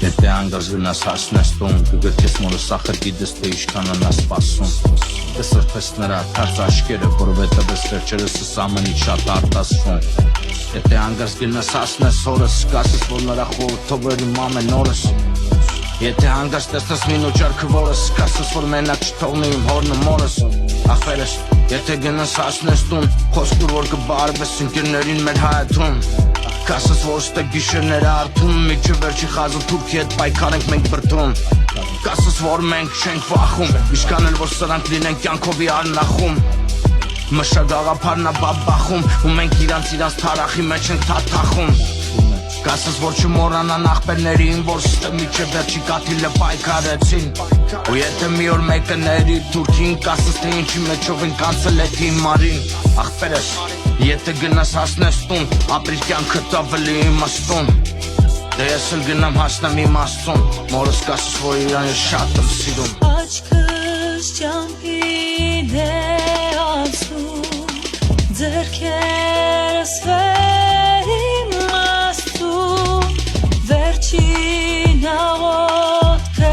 Եթե անգարզ գնաս հասնես տուն, կգրկես մորս ախր գիտես թե իշքանը նա սպասում Կսրբես նրա թարց աշկերը, որովհետև ես վերջերս ես ամենից շատ արտասվում Եթե անգարզ գնաս հասնես հորս, կասես որ նրա խորհրդով էր իմ ամեն օրս Եթե անգարզ տեսնես մին ու ջարքը որս, կասես որ մենակ չթողնի իմ հորն ու մորս Ախերս, եթե գնաս հասնես տուն, խոսքուր որ կբարվես ընկերներին մեր հայաթում Կասես որ ստե գիշերները արդում, միջը վերջի խազը թուրքի հետ պայքար ենք մենք բրդում Կասես որ մենք չենք վախում, իշքան էլ որ սրանք լինեն կյանքովի արնախում Մշա գաղափարն բաբախում, ու մենք իրանց թարախի մեջ ենք թաթախում Կասես որ չմոռանան ախպերներին, որ ստե միջը վերջի կաթիլը պայքարեցին Ու եթե մի օր մեկը ների թուրքին, կասես թե ինչի մեջով են կանցել է թիմարին Ախպերս Եթե գնաս հասնես տուն, ապրիր կյանքդ ավելի իմաստուն Դե ես էլ գնամ հասնեմ իմ աստուն, մորս կասես որ իրան ես շատ եմ սիրում Աչքս ճամփին է անցնում, ձեռքերս վեր իմ աստուն Վերջին աղոթքս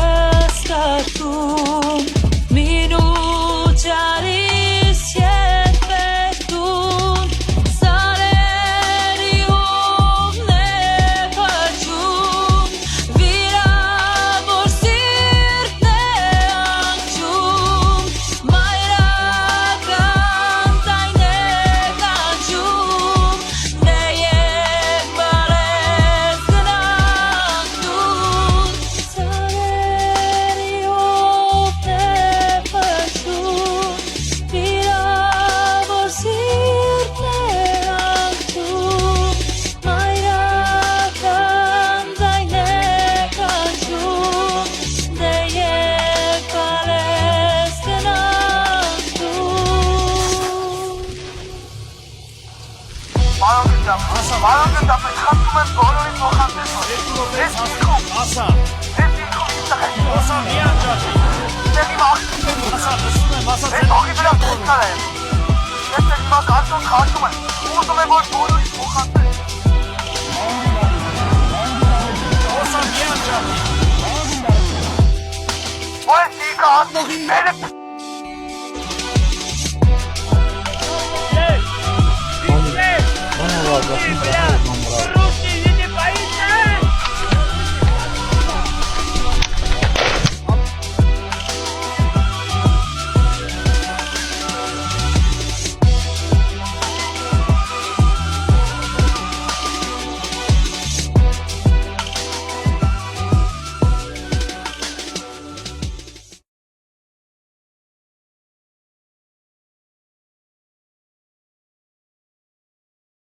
կարգում, մինուտ ջարիս Varım gıda pekhatmen bolori mohandes. Es dikum. Asa. Es dikum istahim. Asa niye ancadı? Seni bak. Asa üstüne masa Es ogi biraz tutarım. Es seni bak kartun kartımın. Umudume bol bolori mohandes. Asa niye ancadı? O es dika atno benim. Bana var bakın.